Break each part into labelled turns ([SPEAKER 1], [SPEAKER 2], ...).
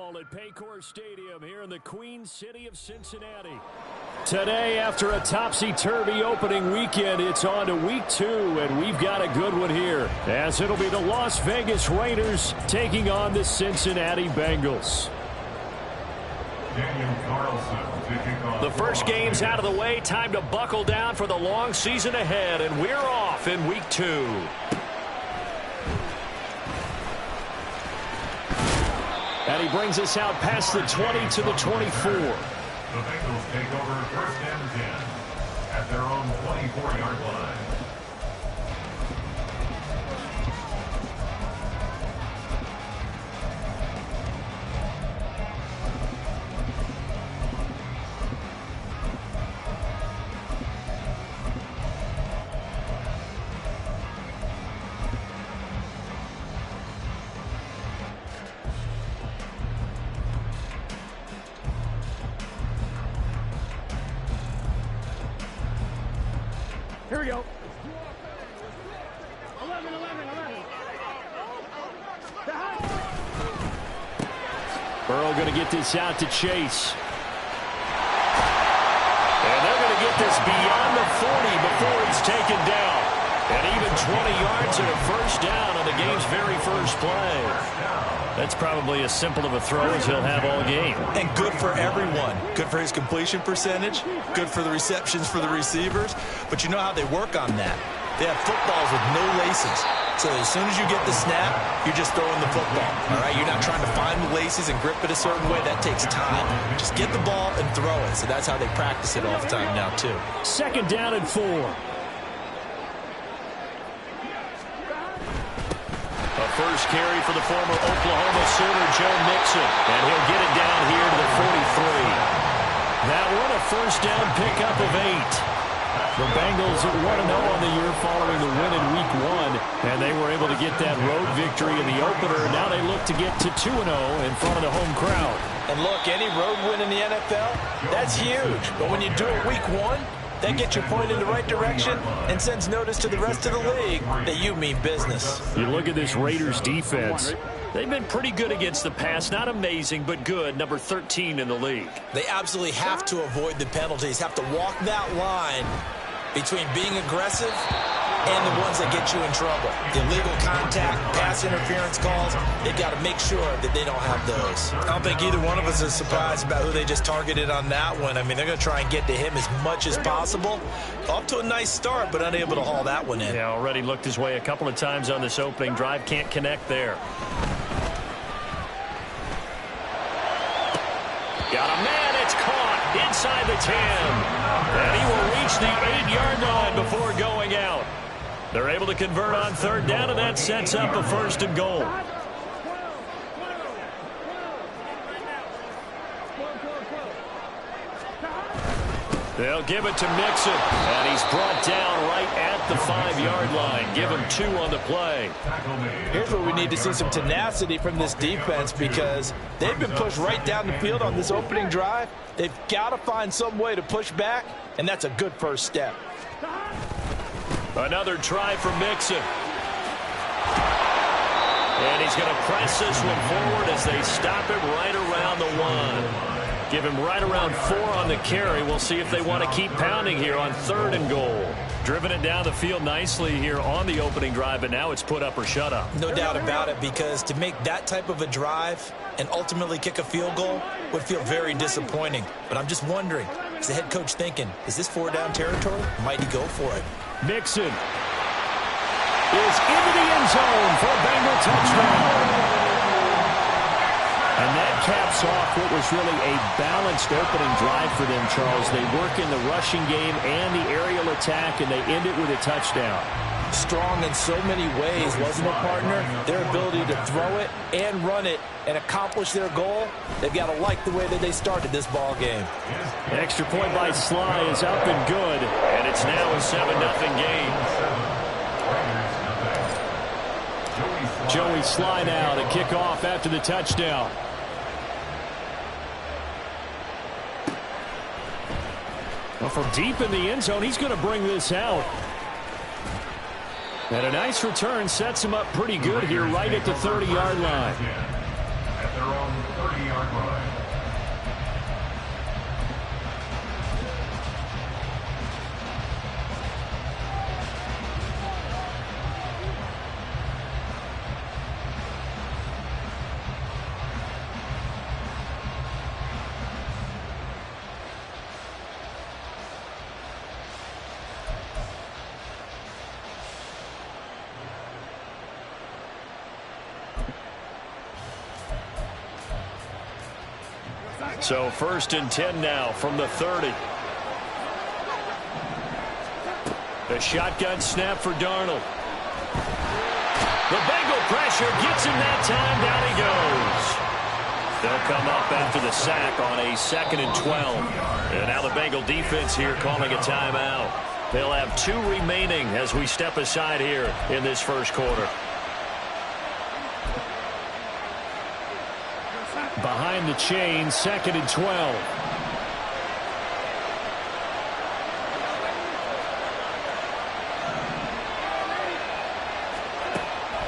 [SPEAKER 1] football at Paycor Stadium here in the Queen City of Cincinnati. Today, after a topsy-turvy opening weekend, it's on to week 2, and we've got a good one here, as it'll be the Las Vegas Raiders taking on the Cincinnati Bengals. The first game's out of the way. Time to buckle down for the long season ahead, and we're off in week 2. And he brings us out past the 20 to the 24.
[SPEAKER 2] The Bengals take over first and 10 at their own 24-yard line.
[SPEAKER 1] Here we go.
[SPEAKER 3] 11.
[SPEAKER 1] Burrow going to get this out to Chase. And they're going to get this beyond the 40 before it's taken down. And even 20 yards and a first down on the game's very first play. That's probably as simple of a throw as he'll have all game.
[SPEAKER 4] And good for everyone. Good for his completion percentage. Good for the receptions for the receivers. But you know how they work on that. They have footballs with no laces. So as soon as you get the snap, you're just throwing the football. All right, you're not trying to find the laces and grip it a certain way. That takes time. Just get the ball and throw it. So that's how they practice it all the time now, too.
[SPEAKER 1] Second down and 4. A first carry for the former Oklahoma Sooner, Joe Mixon. And he'll get it down here to the 43. That one a first down pickup of 8. The Bengals 1-0 on the year following the win in Week 1. And they were able to get that road victory in the opener. Now they look to get to 2-0 in front of the home crowd.
[SPEAKER 4] And look, any road win in the NFL, that's huge. But when you do it Week 1, that gets you pointed in the right direction and sends notice to the rest of the league that you mean business.
[SPEAKER 1] You look at this Raiders defense. They've been pretty good against the pass. Not amazing, but good. Number 13 in the league.
[SPEAKER 4] They absolutely have to avoid the penalties, have to walk that line between being aggressive and the ones that get you in trouble. The illegal contact, pass interference calls, they've got to make sure that they don't have those. I don't think either one of us is surprised about who they just targeted on that one. I mean, they're going to try and get to him as much as possible. Off to a nice start, but unable to haul that one in.
[SPEAKER 1] Yeah, already looked his way a couple of times on this opening drive. Can't connect there. Got a man, it's caught inside the 10. And he will reach the 8-yard line before going out. They're able to convert on third down, and that sets up a first and goal. They'll give it to Mixon, and he's brought down right at the 5-yard line. Give him 2 on the play.
[SPEAKER 4] Here's where we need to see some tenacity from this defense, because they've been pushed right down the field on this opening drive. They've got to find some way to push back, and that's a good first step.
[SPEAKER 1] Another try for Mixon. And he's going to press this one forward as they stop it right around the 1. Give him right around 4 on the carry. We'll see if they want to keep pounding here on third and goal. Driven it down the field nicely here on the opening drive, but now it's put up or shut up.
[SPEAKER 4] No doubt about it, because to make that type of a drive and ultimately kick a field goal would feel very disappointing. But I'm just wondering, is the head coach thinking, is this 4-down territory? Might he go for it?
[SPEAKER 1] Mixon is into the end zone for a Bengal touchdown. And that caps off what was really a balanced opening drive for them, Charles. They work in the rushing game and the aerial attack, and they end it with a touchdown.
[SPEAKER 4] Strong in so many ways, wasn't it, partner? Their ability to throw it and run it and accomplish their goal, they've got to like the way that they started this ball game.
[SPEAKER 1] An extra point by Sly is up and good, and it's now a 7-0 game. Joey Sly now to kick off after the touchdown. Well, from deep in the end zone, he's going to bring this out. And a nice return sets him up pretty good here right at the 30-yard line.
[SPEAKER 2] At their own 30-yard
[SPEAKER 1] So 1st and 10 now from the 30. The shotgun snap for Darnold. The Bengal pressure gets him that time. Down he goes. They'll come up after the sack on a 2nd and 12. And now the Bengal defense here calling a timeout. They'll have 2 remaining as we step aside here in this first quarter. Behind the chain, 2nd and 12.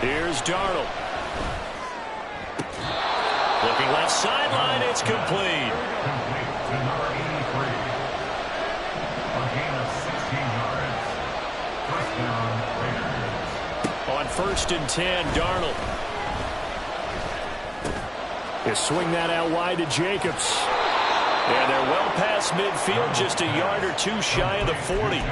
[SPEAKER 1] Here's Darnold. Looking left sideline, it's complete.
[SPEAKER 2] Complete to number 83. A gain of 16 yards. First down, Raiders.
[SPEAKER 1] On 1st and 10, Darnold. He'll swing that out wide to Jacobs. And they're well past midfield, just a yard or 2 shy of the 40.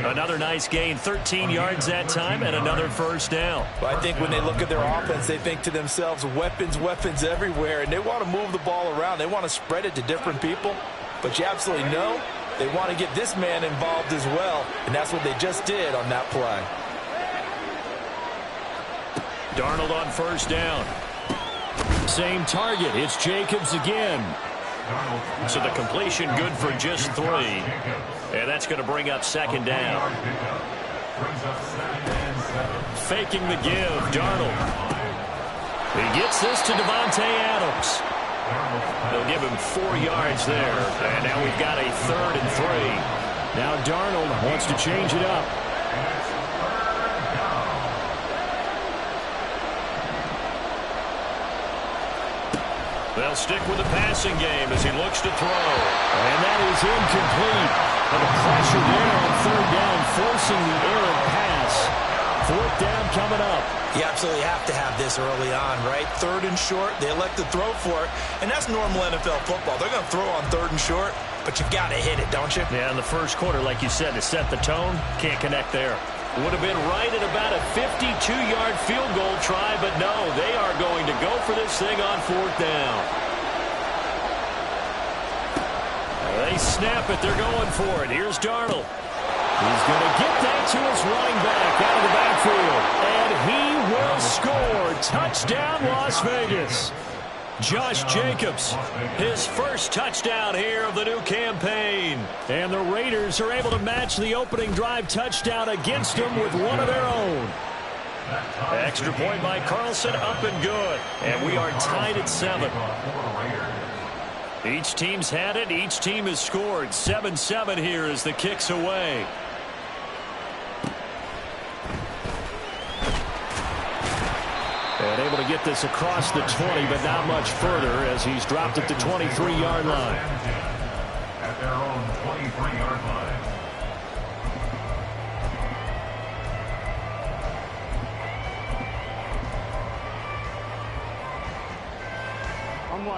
[SPEAKER 1] Another nice gain, 13 yards that time, and another first down.
[SPEAKER 4] Well, I think when they look at their offense, they think to themselves, weapons, weapons everywhere, and they want to move the ball around. They want to spread it to different people, but you absolutely know they want to get this man involved as well, and that's what they just did on that play.
[SPEAKER 1] Darnold on 1st down. Same target. It's Jacobs again. So the completion good for just 3. And that's going to bring up 2nd down. Faking the give, Darnold. He gets this to Devontae Adams. They'll give him 4 yards there. And now we've got a 3rd and 3. Now Darnold wants to change it up. They'll stick with the passing game as he looks to throw. And that is incomplete. And the pressure there on 3rd down, forcing the errant pass. 4th down coming up.
[SPEAKER 4] You absolutely have to have this early on, right? 3rd and short, they elect to throw for it. And that's normal NFL football. They're going to throw on 3rd and short, but you've got to hit it, don't you?
[SPEAKER 1] Yeah, in the first quarter, like you said, to set the tone, can't connect there. Would have been right at about a 52-yard field goal try, but no, they are going to go for this thing on 4th down. They snap it. They're going for it. Here's Darnold. He's going to get that to his running back out of the backfield. And he will score. Touchdown, Las Vegas. Josh Jacobs, his first touchdown here of the new campaign. And the Raiders are able to match the opening drive touchdown against them with one of their own. Extra point by Carlson, up and good. And we are tied at 7. Each team's had it. Each team has scored. 7-7 here as the kick's away. And able to get this across the 20, but not much further as he's dropped at the 23-yard line.
[SPEAKER 2] At their own 23-yard line.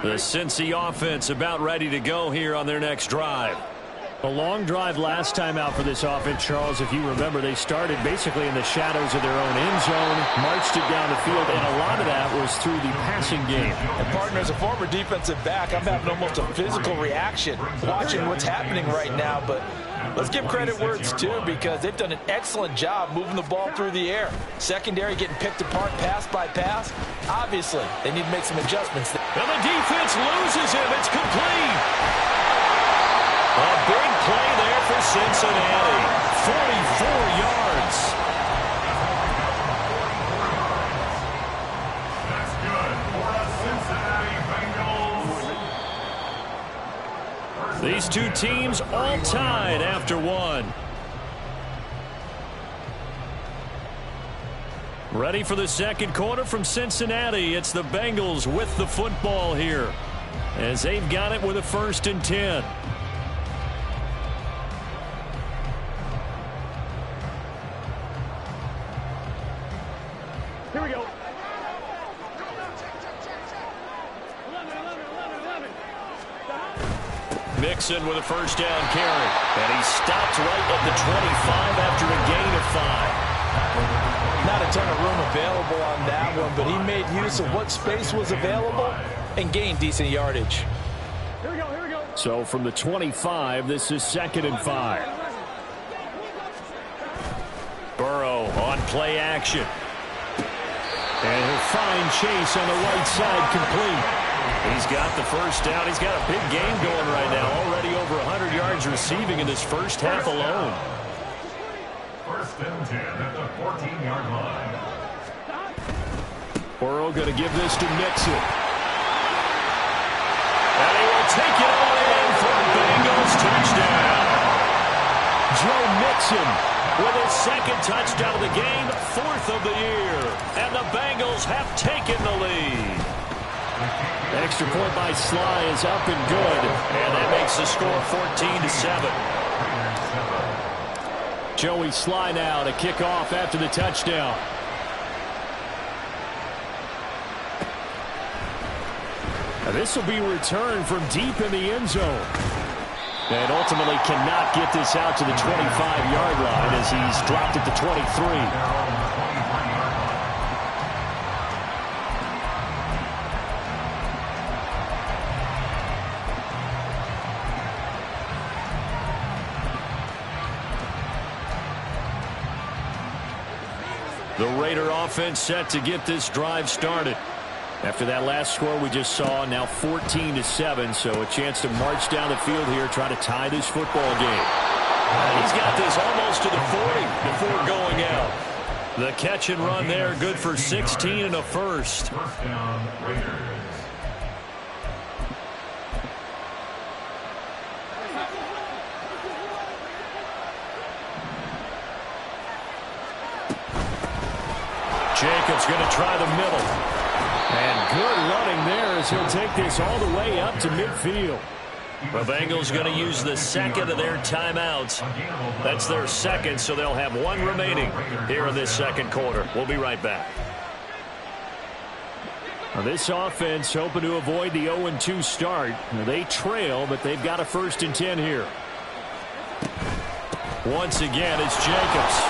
[SPEAKER 1] The Cincy offense about ready to go here on their next drive. A long drive last time out for this offense, Charles. If you remember, they started basically in the shadows of their own end zone, marched it down the field, and a lot of that was through the passing game.
[SPEAKER 4] And partner, as a former defensive back, I'm having almost a physical reaction watching what's happening right now. But let's give credit where it's due, because they've done an excellent job moving the ball through the air. Secondary getting picked apart pass by pass. Obviously, they need to make some adjustments.
[SPEAKER 1] And the defense loses him. It's complete. A big play there for Cincinnati. 44 yards.
[SPEAKER 2] That's good for the Cincinnati Bengals.
[SPEAKER 1] These two teams all tied after one. Ready for the second quarter from Cincinnati. It's the Bengals with the football here, as they've got it with a 1st and 10.
[SPEAKER 3] Here we go.
[SPEAKER 1] Mixon with a 1st down carry. And he stopped right at the 25 after a gain of 5.
[SPEAKER 4] Not a ton of room available on that one, but he made use of what space was available and gained decent yardage.
[SPEAKER 1] So from the 25, this is 2nd and 5. Burrow on play action. And he'll find Chase on the right side, complete. He's got the first down. He's got a big game going right now. Already over 100 yards receiving in this first half alone.
[SPEAKER 2] 1st and 10 at the 14-yard line.
[SPEAKER 1] Burrow going to give this to Mixon. And he will take it all in for a Bengals touchdown. Joe Mixon with his 2nd touchdown of the game, 4th of the year. And the Bengals have taken the lead. Extra point by Sly is up and good. And that makes the score 14-7. Joey Sly now to kick off after the touchdown. Now this will be returned from deep in the end zone. And ultimately cannot get this out to the 25-yard line as he's dropped at the 23. The Raider offense set to get this drive started. After that last score we just saw, now 14-7, so a chance to march down the field here, try to tie this football game. He's got this almost to the 40 before going out. The catch and run there, good for 16 and a first.
[SPEAKER 2] First down, Raiders.
[SPEAKER 1] Jacobs going to try the middle. And good running there as he'll take this all the way up to midfield. The Bengals going to use the 2nd of their timeouts. That's their 2nd, so they'll have 1 remaining here in this 2nd quarter. We'll be right back. Now this offense hoping to avoid the 0-2 start. They trail, but they've got a 1st and 10 here. Once again, it's Jacobs.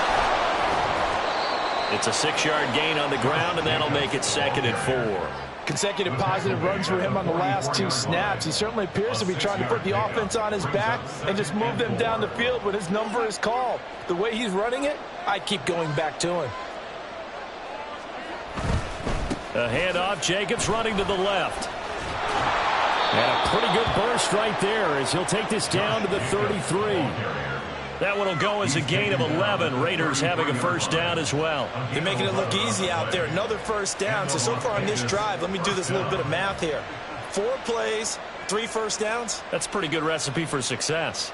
[SPEAKER 1] It's a 6-yard gain on the ground, and that'll make it 2nd and 4.
[SPEAKER 4] Consecutive positive runs for him on the last 2 snaps. He certainly appears to be trying to put the offense on his back and just move them down the field when his number is called. The way he's running it, I keep going back to him.
[SPEAKER 1] A handoff, Jacobs running to the left. And a pretty good burst right there as he'll take this down to the 33. That one will go as a gain of 11. Raiders having a 1st down as well.
[SPEAKER 4] They're making it look easy out there. Another 1st down. So far on this drive, let me do this little bit of math here. 4 plays, 3 1st downs.
[SPEAKER 1] That's a pretty good recipe for success.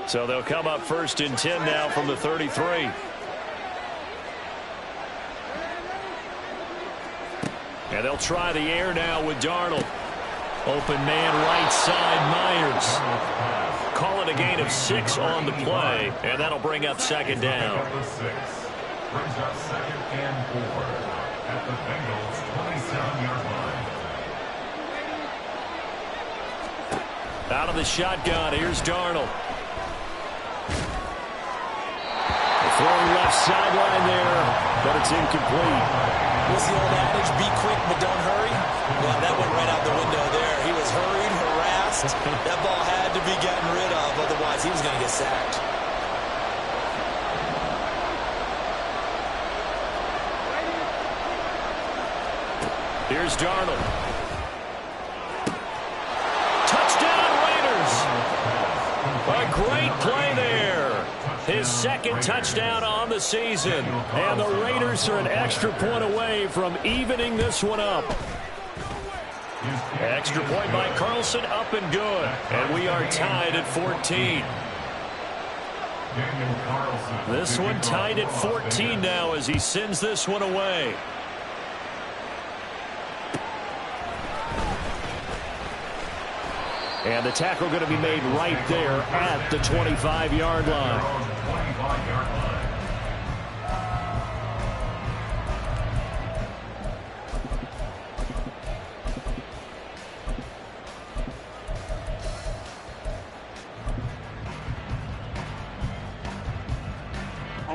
[SPEAKER 1] So they'll come up 1st and 10 now from the 33. And they'll try the air now with Darnold. Open man right side, Myers. Call it a gain of 6 on the play, and that'll bring up 2nd down.
[SPEAKER 2] Brings up 2nd and 4 at the Bengals' 27-yard line.
[SPEAKER 1] Out of the shotgun, here's Darnold. Throwing left sideline there, but it's incomplete.
[SPEAKER 4] What's the old adage? Be quick, but don't hurry. Well, that went right out the window there. He was hurried, harassed. That ball had to be gotten rid of, otherwise he was going to get sacked.
[SPEAKER 1] Here's Darnold. Touchdown, Raiders! A great play there. His 2nd touchdown on the season. And the Raiders are an extra point away from evening this one up. Extra point by Carlson, up and good. And we are tied at 14. This one tied at 14 now as he sends this one away. And the tackle going to be made right there at the 25-yard line.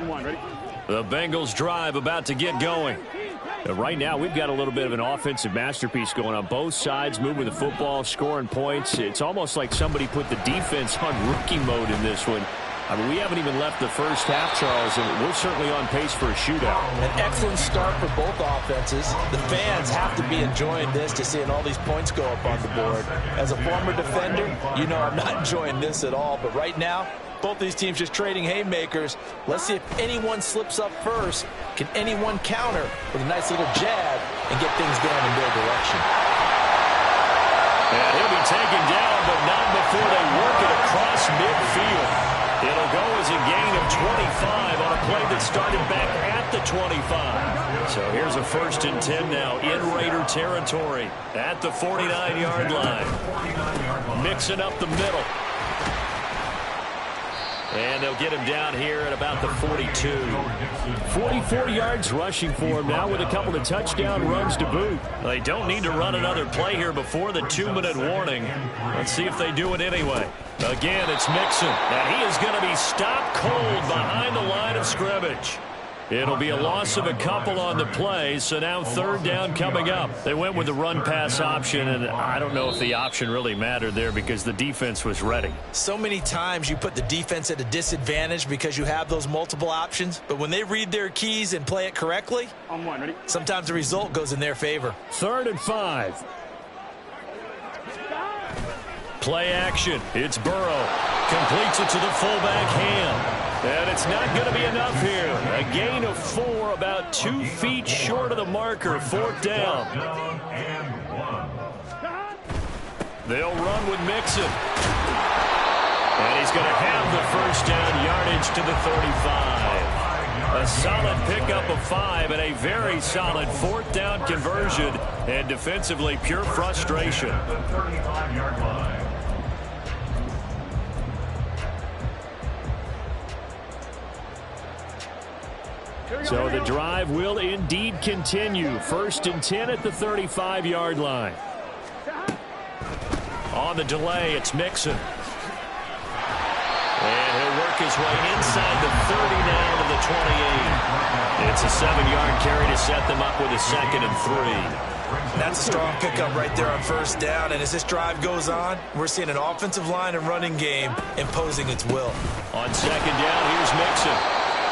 [SPEAKER 1] The Bengals drive about to get going. Right now, we've got a little bit of an offensive masterpiece going on. Both sides moving the football, scoring points. It's almost like somebody put the defense on rookie mode in this one. I mean, we haven't even left the first half, Charles, and we're certainly on pace for a shootout.
[SPEAKER 4] An excellent start for both offenses. The fans have to be enjoying this, to seeing all these points go up on the board. As a former defender, you know I'm not enjoying this at all. But right now, both these teams just trading haymakers. Let's see if anyone slips up first. Can anyone counter with a nice little jab and get things going in their direction?
[SPEAKER 1] And he'll be taken down, but not before they work it across midfield. It'll go as a gain of 25 on a play that started back at the 25. So here's a 1st and 10 now in Raider territory at the 49-yard line. Mixing up the middle. And they'll get him down here at about the 42. 44 yards rushing for him now with a couple of touchdown runs to boot. They don't need to run another play here before the 2-minute warning. Let's see if they do it anyway. Again, it's Mixon, and he is going to be stopped cold behind the line of scrimmage. It'll be a loss of a couple on the play, so now 3rd down coming up. They went with the run-pass option, and I don't know if the option really mattered there because the defense was ready.
[SPEAKER 4] So many times you put the defense at a disadvantage because you have those multiple options, but when they read their keys and play it correctly, sometimes the result goes in their favor.
[SPEAKER 1] 3rd and 5. Play action. It's Burrow. Completes it to the fullback hand. And it's not going to be enough here. A gain of 4, about 2 feet short of the marker. 4th down. They'll run with Mixon. And he's going to have the 1st down yardage to the 35. A solid pickup of 5 and a very solid 4th down conversion. And defensively, pure frustration.
[SPEAKER 2] The 35-yard line.
[SPEAKER 1] So the drive will indeed continue. 1st and 10 at the 35-yard line. On the delay, it's Mixon. And he'll work his way inside the 30 now to the 28. It's a 7-yard carry to set them up with a 2nd and 3.
[SPEAKER 4] That's a strong pickup right there on 1st down. And as this drive goes on, we're seeing an offensive line and running game imposing its will.
[SPEAKER 1] On 2nd down, here's Mixon.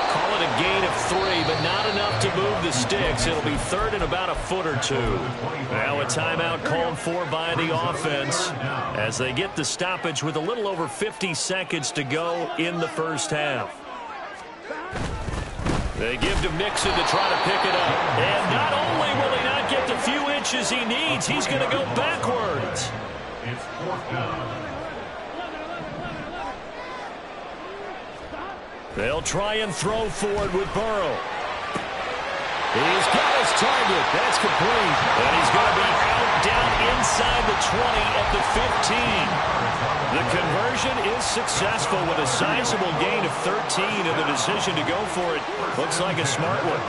[SPEAKER 1] Call it a gain of 3, but not enough to move the sticks. It'll be 3rd and about a foot or 2. Now a timeout called for by the offense as they get the stoppage with a little over 50 seconds to go in the 1st half. They give to Mixon to try to pick it up. And not only will he not get the few inches he needs, he's going to go backwards.
[SPEAKER 2] It's 4th down.
[SPEAKER 1] They'll try and throw forward with Burrow. He's got his target. That's complete. And he's going to be out down inside the 20 at the 15. The conversion is successful with a sizable gain of 13, and the decision to go for it looks like a smart one.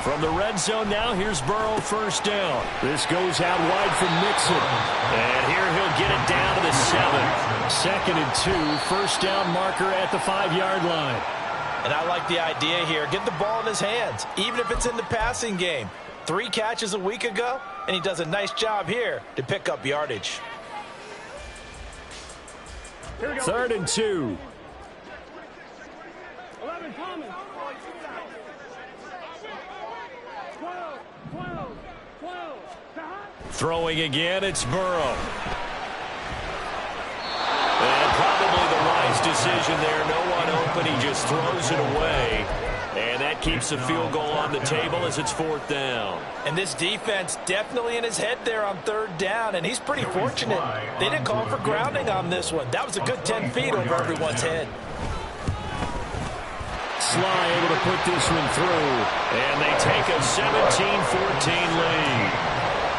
[SPEAKER 1] From the red zone now, here's Burrow 1st down. This goes out wide from Mixon. And here he'll get it down to the 7. 2nd and 2, 1st down marker at the 5-yard line.
[SPEAKER 4] And I like the idea here. Get the ball in his hands, even if it's in the passing game. 3 catches a week ago, and he does a nice job here to pick up yardage.
[SPEAKER 1] 3rd and 2. Throwing again, it's Burrow. And probably the wise decision there. No one open. He just throws it away. And that keeps the field goal on the table as it's 4th down.
[SPEAKER 4] And this defense definitely in his head there on 3rd down. And he's pretty fortunate. They didn't call for grounding on this one. That was a good 10 feet over everyone's head.
[SPEAKER 1] Sly able to put this one through. And they take a 17-14 lead.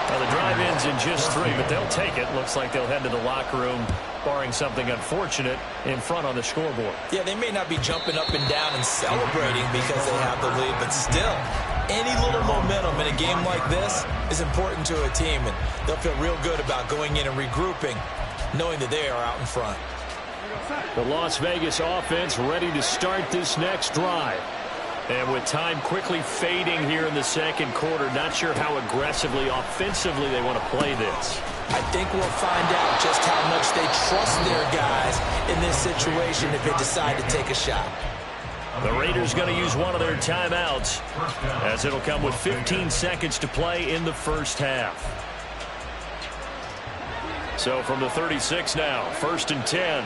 [SPEAKER 1] Now the drive ends in just 3, but they'll take it. Looks like they'll head to the locker room, barring something unfortunate, in front on the scoreboard.
[SPEAKER 4] Yeah, they may not be jumping up and down and celebrating because they have the lead, but still, any little momentum in a game like this is important to a team, and they'll feel real good about going in and regrouping, knowing that they are out in front.
[SPEAKER 1] The Las Vegas offense ready to start this next drive. And with time quickly fading here in the second quarter, not sure how aggressively, offensively they want to play this.
[SPEAKER 4] I think we'll find out just how much they trust their guys in this situation if they decide to take a shot.
[SPEAKER 1] The Raiders going to use one of their timeouts as it'll come with 15 seconds to play in the first half. So from the 36 now, 1st and 10.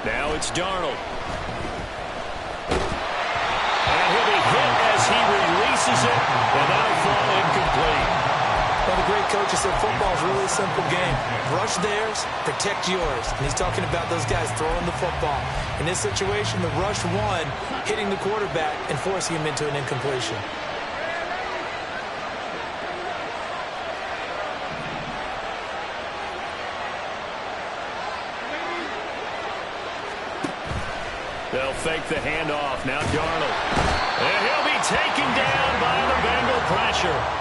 [SPEAKER 1] Now it's Darnold. And he'll be hit as he releases it, and that'll fall incomplete.
[SPEAKER 4] Well, the great coach said football is really a simple game. Rush theirs, protect yours. And he's talking about those guys throwing the football. In this situation, the rush one, hitting the quarterback and forcing him into an incompletion.
[SPEAKER 1] They'll fake the handoff. Now Darnold. And he'll be taken down by the Bengal pressure.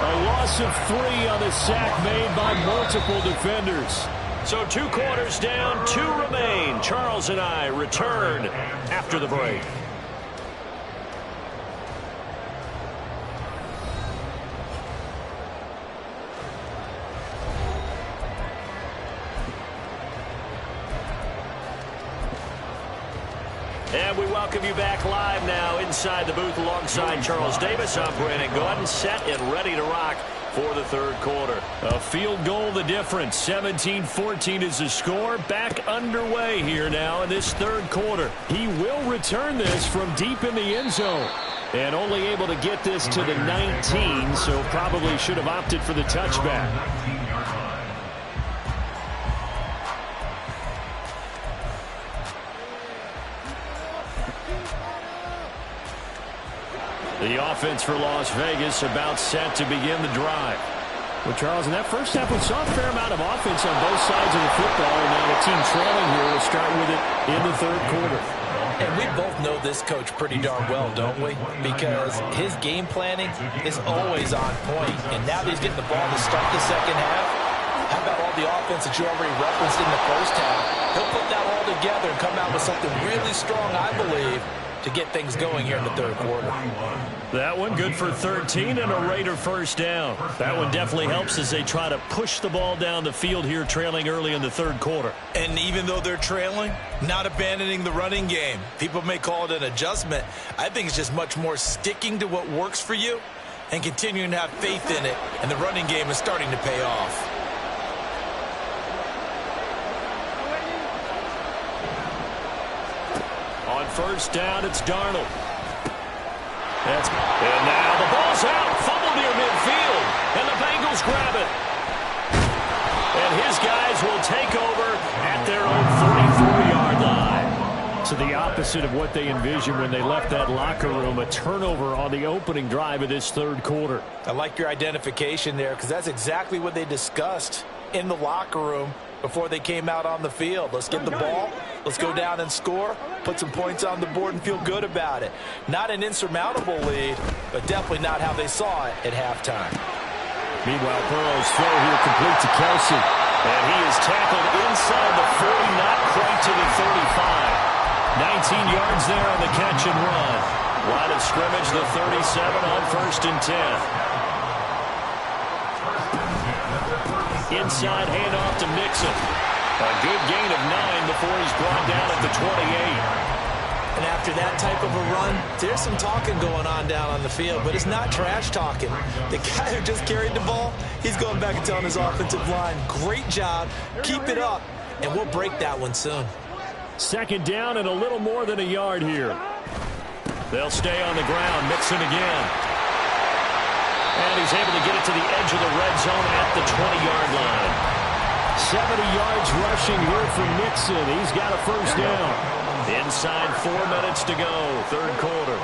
[SPEAKER 1] A loss of 3 on the sack made by multiple defenders. So 2 quarters down, 2 remain. Charles and I return after the break. And we welcome you back live now inside the booth alongside Charles Davis. I'm Brandon Gordon, set and ready to rock for the third quarter. A field goal the difference. 17-14 is the score. Back underway here now in this third quarter. He will return this from deep in the end zone. And only able to get this to the 19, so probably should have opted for the touchback. The offense for Las Vegas about set to begin the drive. Well, Charles, in that first half, we saw a fair amount of offense on both sides of the football, and now the team trailing here will start with it in the third quarter.
[SPEAKER 4] And we both know this coach pretty darn well, don't we? Because his game planning is always on point. And now that he's getting the ball to start the second half, how about all the offense that you already referenced in the first half? He'll put that all together and come out with something really strong, I believe, to get things going here in the third quarter.
[SPEAKER 1] That one good for 13 and a Raider first down. That one definitely helps as they try to push the ball down the field here, trailing early in the third quarter.
[SPEAKER 4] And even though they're trailing, not abandoning the running game. People may call it an adjustment. I think it's just much more sticking to what works for you and continuing to have faith in it. And the running game is starting to pay off.
[SPEAKER 1] On first down, it's Darnold. And now the ball's out. Fumble near midfield. And the Bengals grab it. And his guys will take over at their own 44-yard line. So the opposite of what they envisioned when they left that locker room, a turnover on the opening drive of this third quarter.
[SPEAKER 4] I like your identification there because that's exactly what they discussed in the locker room before they came out on the field. Let's get the ball. Let's go down and score, put some points on the board, and feel good about it. Not an insurmountable lead, but definitely not how they saw it at halftime.
[SPEAKER 1] Meanwhile, Burrow's throw here complete to Kelsey. And he is tackled inside the 40, not quite to the 35. 19 yards there on the catch and run. Line of scrimmage, the 37 on 1st and 10. Inside handoff to Mixon. A good gain of 9 before he's brought down at the 28.
[SPEAKER 4] And after that type of a run, there's some talking going on down on the field, but it's not trash talking. The guy who just carried the ball, he's going back and telling his offensive line, great job, keep it up, and we'll break that one soon.
[SPEAKER 1] Second down and a little more than a yard here. They'll stay on the ground. Mixon again. And he's able to get it to the edge of the red zone at the 20-yard line. 70 yards rushing here for Mixon. He's got a first down. Inside 4 minutes to go, third quarter.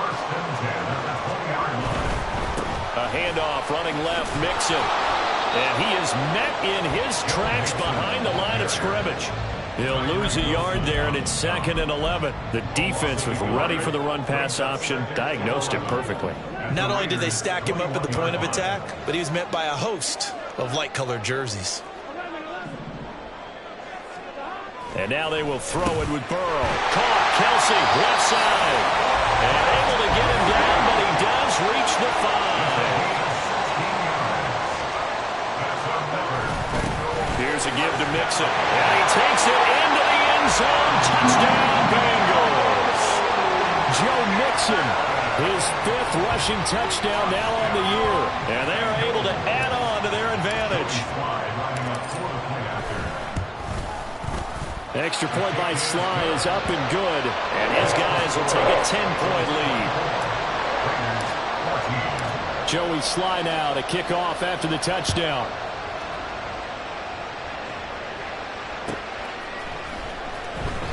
[SPEAKER 1] A handoff running left, Mixon. And he is met in his tracks behind the line of scrimmage. He'll lose a yard there, and it's 2nd and 11. The defense was ready for the run-pass option, diagnosed it perfectly.
[SPEAKER 4] Not only did they stack him up at the point of attack, but he was met by a host of light-colored jerseys.
[SPEAKER 1] And now they will throw it with Burrow. Caught, Kelsey, left side. And able to get him down, but he does reach the 5. Here's a give to Mixon. And he takes it into the end zone. Touchdown, Bengals. Joe Mixon, his 5th rushing touchdown now on the year. And they are able to add on to their advantage. Extra point by Sly is up and good. And his guys will take a 10-point lead. Joey Sly now to kick off after the touchdown.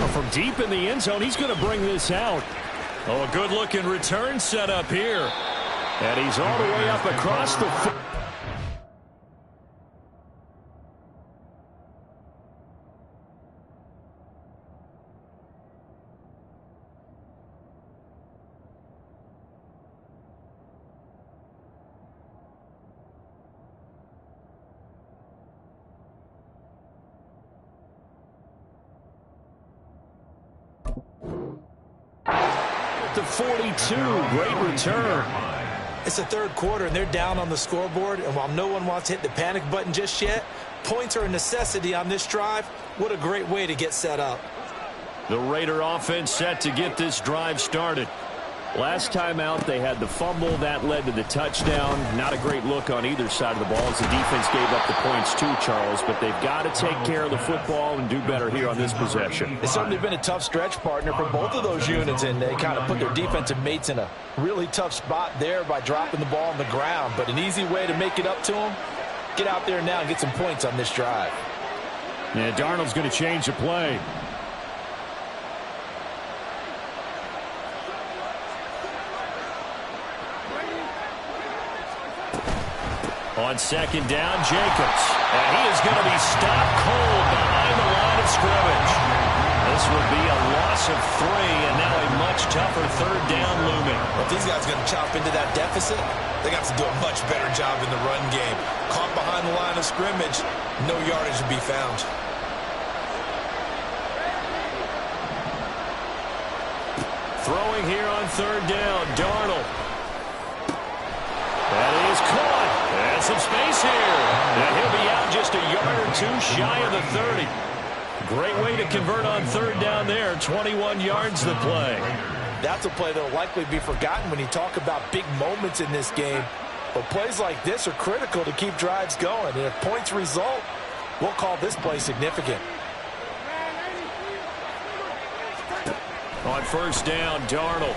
[SPEAKER 1] From deep in the end zone, he's going to bring this out. Oh, a good-looking return set up here. And he's all the way up across the field. The 42, great return.
[SPEAKER 4] It's the 3rd quarter, and they're down on the scoreboard. And while no one wants to hit the panic button just yet, points are a necessity on this drive. What a great way to get set up.
[SPEAKER 1] The Raider offense set to get this drive started. Last time out, they had the fumble. That led to the touchdown. Not a great look on either side of the ball as the defense gave up the points too, Charles. But they've got to take care of the football and do better here on this possession.
[SPEAKER 4] It's certainly been a tough stretch, partner, for both of those units. And they kind of put their defensive mates in a really tough spot there by dropping the ball on the ground. But an easy way to make it up to them, get out there now and get some points on this drive.
[SPEAKER 1] Yeah, Darnold's going to change the play. On 2nd down, Jacobs. And he is going to be stopped cold behind the line of scrimmage. This would be a loss of 3, and now a much tougher 3rd down looming.
[SPEAKER 4] If these guys are going to chop into that deficit, they got to do a much better job in the run game. Caught behind the line of scrimmage, no yardage to be found.
[SPEAKER 1] Throwing here on 3rd down, Darnold. That is caught. And some space here. And he'll be out just a yard or 2 shy of the 30. Great way to convert on 3rd down there. 21 yards the play.
[SPEAKER 4] That's a play that will likely be forgotten when you talk about big moments in this game. But plays like this are critical to keep drives going. And if points result, we'll call this play significant.
[SPEAKER 1] On 1st down, Darnold.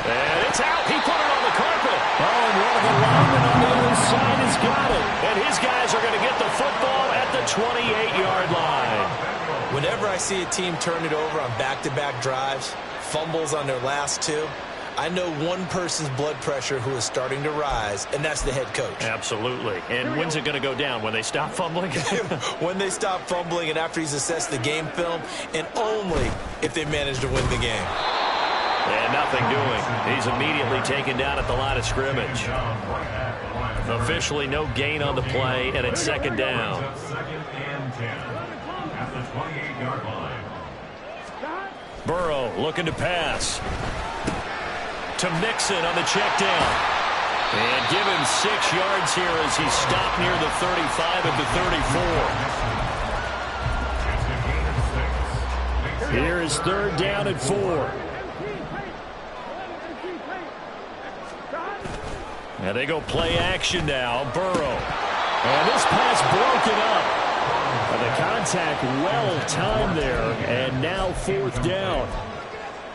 [SPEAKER 1] And it's out. He put it on the carpet. Oh, and one of the linemen on the other side has got it. And his guys are going to get the football at the 28-yard line.
[SPEAKER 4] Whenever I see a team turn it over on back-to-back drives, fumbles on their last 2, I know one person's blood pressure who is starting to rise, and that's the head coach.
[SPEAKER 1] Absolutely. And when's it going to go down? When they stop fumbling?
[SPEAKER 4] When they stop fumbling and after he's assessed the game film, and only if they manage to win the game.
[SPEAKER 1] And nothing doing. He's immediately taken down at the line of scrimmage. Officially no gain on the play, and it's 2nd down.
[SPEAKER 2] 2nd and 10 at the 28-yard line.
[SPEAKER 1] Burrow looking to pass. To Mixon on the check down. And given 6 yards here as he stopped near the 35 at the 34. Here is 3rd down and 4. And they go play action now. Burrow. And this pass broken up. And the contact well timed there. And now 4th down.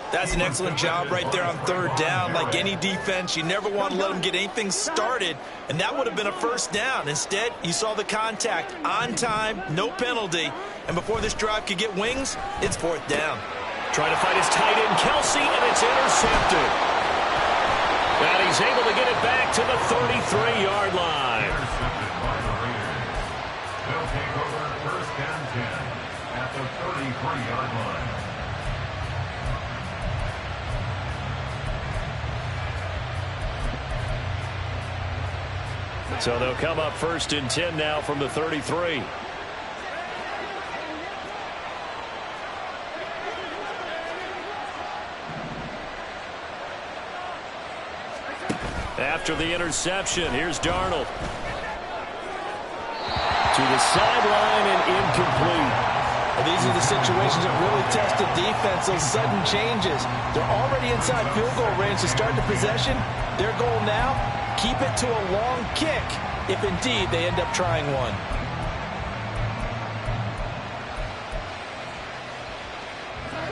[SPEAKER 4] That's an excellent job right there on 3rd down. Like any defense, you never want to let them get anything started. And that would have been a 1st down. Instead, you saw the contact on time, no penalty. And before this drive could get wings, it's 4th down.
[SPEAKER 1] Trying to fight his tight end, Kelsey, and it's intercepted. And he's able to get it back to the 33-yard line.
[SPEAKER 2] They'll take over first and 10 at the 33-yard line.
[SPEAKER 1] So they'll come up first and 10 now from the 33. After the interception, here's Darnold. To the sideline and incomplete.
[SPEAKER 4] Well, these are the situations that really test the defense, those sudden changes. They're already inside field goal range to start the possession. Their goal now, keep it to a long kick, if indeed they end up trying one.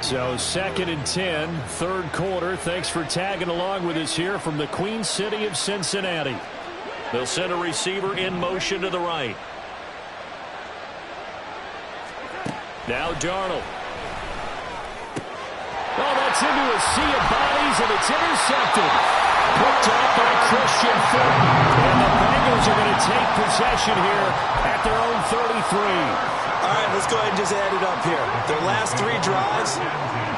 [SPEAKER 1] So second and 10, third quarter. Thanks for tagging along with us here from the Queen City of Cincinnati. They'll send a receiver in motion to the right. Now Darnold. Oh, that's into a sea of bodies, and it's intercepted. Picked off by Christian Fulton. And the Bengals are going to take possession here at their own 33.
[SPEAKER 4] All right, let's go ahead and just add it up here. Their last 3 drives,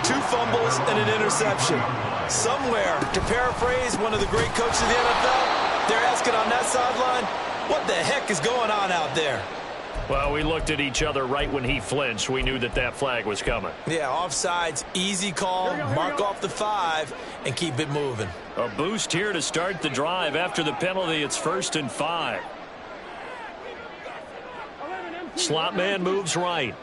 [SPEAKER 4] 2 fumbles and an interception. Somewhere, to paraphrase one of the great coaches of the NFL, they're asking on that sideline, what the heck is going on out there?
[SPEAKER 1] Well, we looked at each other right when he flinched. We knew that that flag was coming.
[SPEAKER 4] Yeah, offsides, easy call, mark off the 5, and keep it moving.
[SPEAKER 1] A boost here to start the drive. After the penalty, it's 1st and 5. Slot man moves right.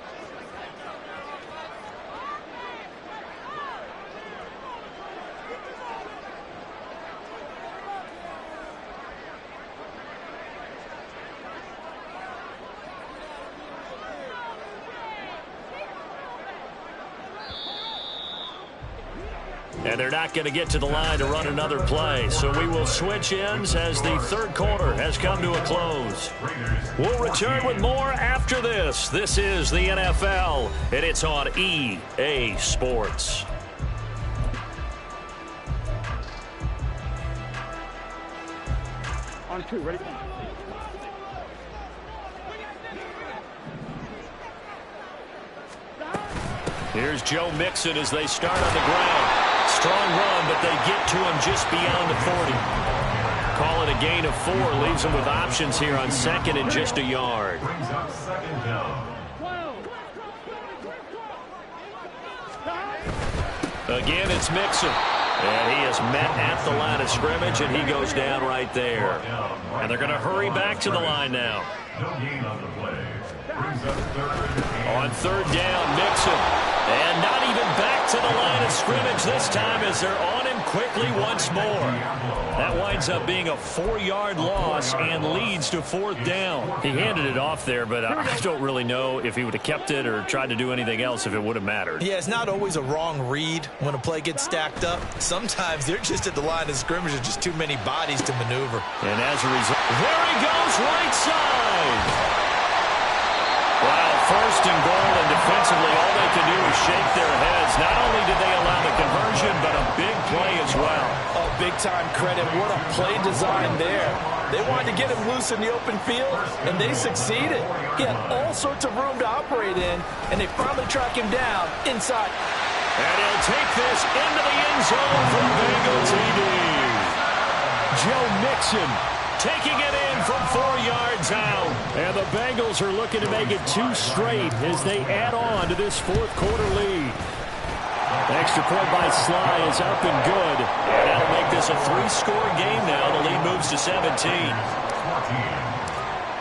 [SPEAKER 1] And they're not going to get to the line to run another play. So we will switch ends as the third quarter has come to a close. We'll return with more after this. This is the NFL, and it's on EA Sports.
[SPEAKER 3] On 2, ready?
[SPEAKER 1] Here's Joe Mixon as they start on the ground. Strong run, but they get to him just beyond the 40. Call it a gain of 4. Leaves them with options here on 2nd and just a yard.
[SPEAKER 2] Brings up 2nd down.
[SPEAKER 1] Again, it's Mixon. And he is met at the line of scrimmage, and he goes down right there. And they're going to hurry back to the line now.
[SPEAKER 2] No gain on the play. Brings up 3rd.
[SPEAKER 1] On 3rd down, Mixon. And not even back to the line of scrimmage this time as they're on him quickly once more. That winds up being a 4-yard loss and leads to 4th down. He handed it off there, but I don't really know if he would have kept it or tried to do anything else if it would have mattered.
[SPEAKER 4] Yeah, it's not always a wrong read when a play gets stacked up. Sometimes they're just at the line of scrimmage. There's just too many bodies to maneuver.
[SPEAKER 1] And as a result, there he goes, right side. Wow, 1st and goal, and defensively all they can do is shake their heads. Not only did they allow the conversion, but a big play as well.
[SPEAKER 4] Oh, big-time credit. What a play design there. They wanted to get him loose in the open field, and they succeeded. He had all sorts of room to operate in, and they finally track him down inside.
[SPEAKER 1] And he'll take this into the end zone for Bengal TD. Joe Mixon taking it in from 4 yards out. And the Bengals are looking to make it 2 straight as they add on to this 4th quarter lead. Extra point by Sly is up and good. And that'll make this a 3-score game now. The lead moves to 17.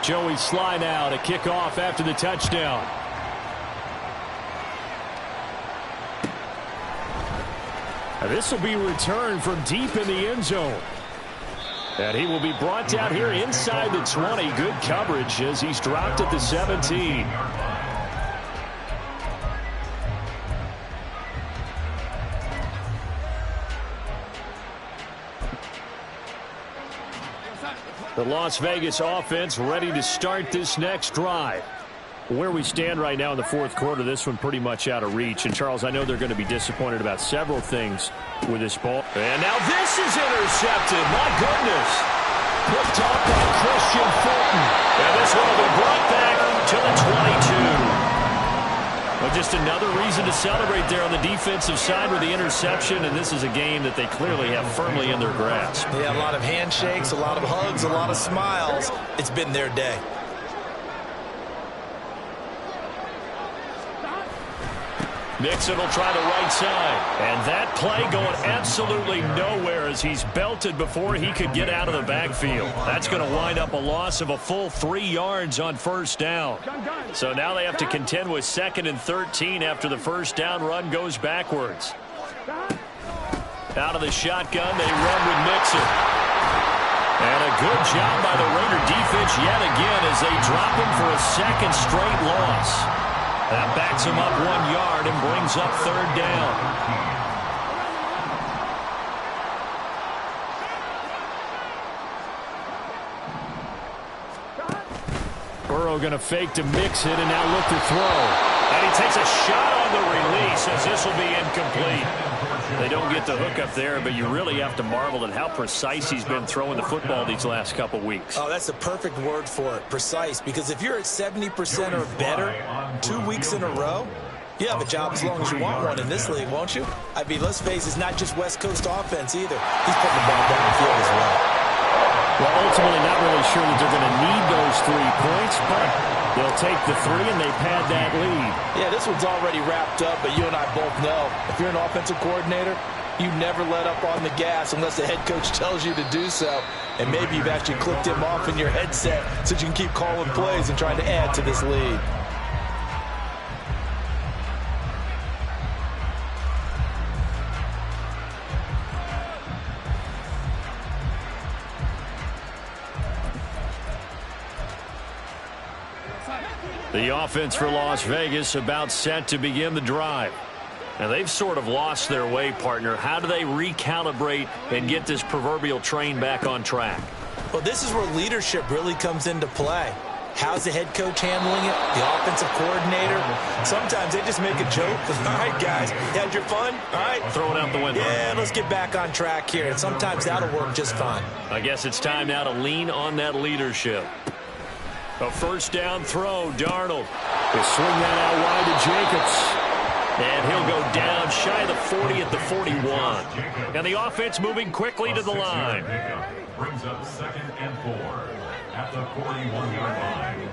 [SPEAKER 1] Joey Sly now to kick off after the touchdown. Now this will be returned from deep in the end zone. And he will be brought down here inside the 20. Good coverage as he's dropped at the 17. The Las Vegas offense ready to start this next drive. Where we stand right now in the 4th quarter, this one pretty much out of reach. And, Charles, I know they're going to be disappointed about several things with this ball. And now this is intercepted. My goodness. Picked off by Christian Fulton. And this one will be brought back to Well, just another reason to celebrate there on the defensive side with the interception, and this is a game that they clearly have firmly in their grasp.
[SPEAKER 4] Yeah, a lot of handshakes, a lot of hugs, a lot of smiles. It's been their day.
[SPEAKER 1] Mixon will try the right side. And that play going absolutely nowhere as he's belted before he could get out of the backfield. That's going to wind up a loss of a full 3 yards on first down. So now they have to contend with 2nd and 13 after the first down run goes backwards. Out of the shotgun, they run with Mixon. And a good job by the Raider defense yet again as they drop him for a 2nd straight loss. That backs him up 1 yard and brings up 3rd down. Burrow going to fake to Mixon and now look to throw. And he takes a shot on the release as this will be incomplete. They don't get the hook up there, but you really have to marvel at how precise he's been throwing the football these last couple weeks.
[SPEAKER 4] Oh, that's the perfect word for it, precise. Because if you're at 70% or better 2 weeks in a row, you have a job as long as you want one in this league, won't you? I mean, let's face it, it's not just West Coast offense either. He's putting the ball down the field as well.
[SPEAKER 1] Well, ultimately, not really sure that they're going to need those 3 points, but they'll take the 3 and they pad that lead.
[SPEAKER 4] Yeah, this one's already wrapped up, but you and I both know if you're an offensive coordinator, you never let up on the gas unless the head coach tells you to do so. And maybe you've actually clicked him off in your headset so you can keep calling plays and trying to add to this lead.
[SPEAKER 1] The offense for Las Vegas about set to begin the drive. And they've sort of lost their way, partner. How do they recalibrate and get this proverbial train back on track?
[SPEAKER 4] Well, this is where leadership really comes into play. How's the head coach handling it? The offensive coordinator? Sometimes they just make a joke. All right, guys, you had your fun? All right.
[SPEAKER 1] Throw it out the window.
[SPEAKER 4] Yeah, let's get back on track here. And sometimes that'll work just fine.
[SPEAKER 1] I guess it's time now to lean on that leadership. A first down throw, Darnold. He'll swing that out wide to Jacobs. And he'll go down shy of the 40 at the 41. And the offense moving quickly to the line.
[SPEAKER 2] Brings up 2nd and 4 at the 41-yard line.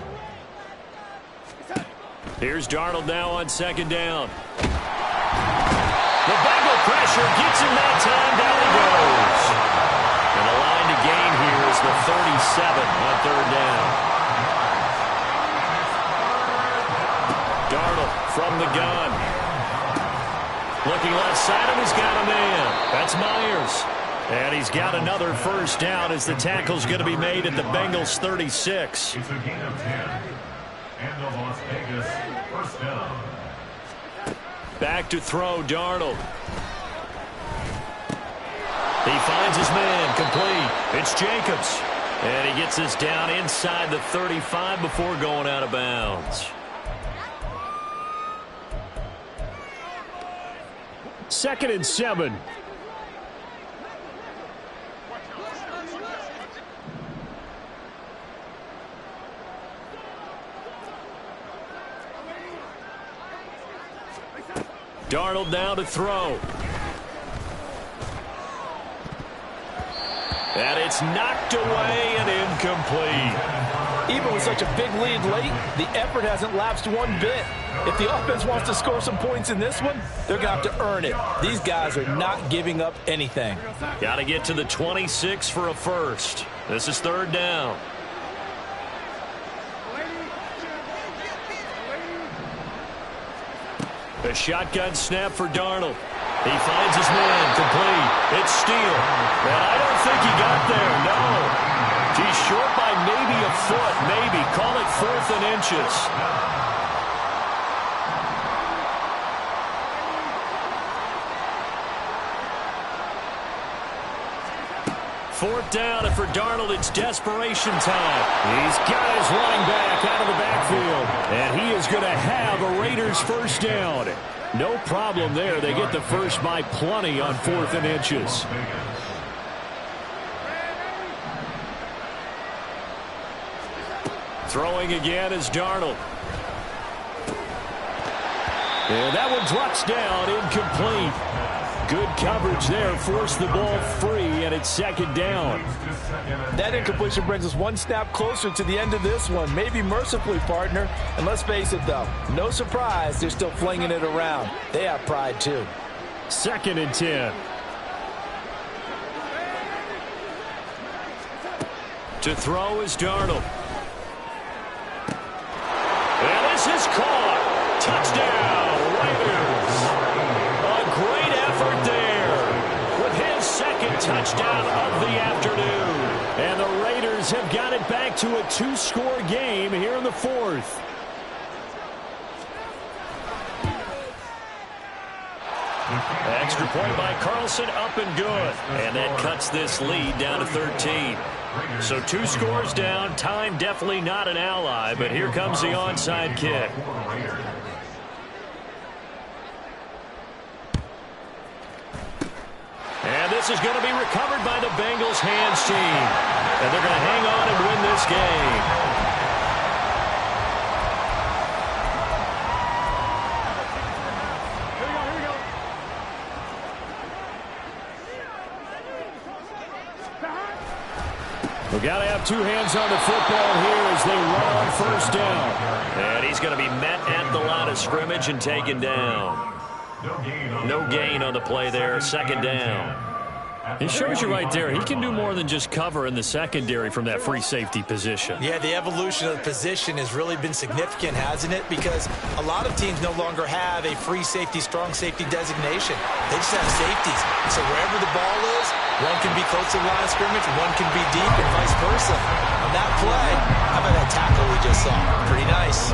[SPEAKER 1] Here's Darnold now on 2nd down. The Bengal pressure gets him that time. Down he goes. And the line to gain here is the 37 on 3rd down. Darnold from the gun. Looking left side, and he's got a man. That's Myers. And he's got another first down as the tackle's going to be made at the Bengals 36.
[SPEAKER 2] It's a gain of 10. And the Las Vegas first down.
[SPEAKER 1] Back to throw, Darnold. He finds his man, complete. It's Jacobs. And he gets us down inside the 35 before going out of bounds. 2nd and 7. Darnold now to throw. And it's knocked away and incomplete.
[SPEAKER 4] Even with such a big lead late, the effort hasn't lapsed one bit. If the offense wants to score some points in this one, they're going to have to earn it. These guys are not giving up anything.
[SPEAKER 1] Got to get to the 26 for a first. This is 3rd down. A shotgun snap for Darnold. He finds his man, complete. It's Steele. And I don't think he got there, no. He's short by maybe a foot, maybe. Call it 4th and inches. 4th down, and for Darnold, it's desperation time. He's got his running back out of the backfield, and he is going to have a Raiders first down. No problem there. They get the first by plenty on 4th and inches. Throwing again is Darnold. And that one drops down, incomplete. Good coverage there, forced the ball free, and it's second down.
[SPEAKER 4] That incompletion brings us one snap closer to the end of this one. Maybe mercifully, partner. And let's face it, though, no surprise, they're still flinging it around. They have pride, too.
[SPEAKER 1] 2nd and 10. To throw is Darnold. And this is caught. Touchdown, Raiders. A great effort there with his 2nd touchdown of the afternoon. And the Raiders have got it back to a 2-score game here in the 4th. Extra point by Carlson, up and good. And that cuts this lead down to 13. So 2 scores down. Time definitely not an ally, but here comes the onside kick. And this is going to be recovered by the Bengals hands team. And they're going to hang on and win this game. We've got to have 2 hands on the football here as they run on 1st down. And he's going to be met at the line of scrimmage and taken down. No gain on the play there, 2nd down. It shows you right there, he can do more than just cover in the secondary from that free safety position.
[SPEAKER 4] Yeah, the evolution of the position has really been significant, hasn't it? Because a lot of teams no longer have a free safety, strong safety designation. They just have safeties. So wherever the ball is, one can be close to the line of scrimmage, one can be deep, and vice versa. On that play, how about that tackle we just saw? Pretty nice.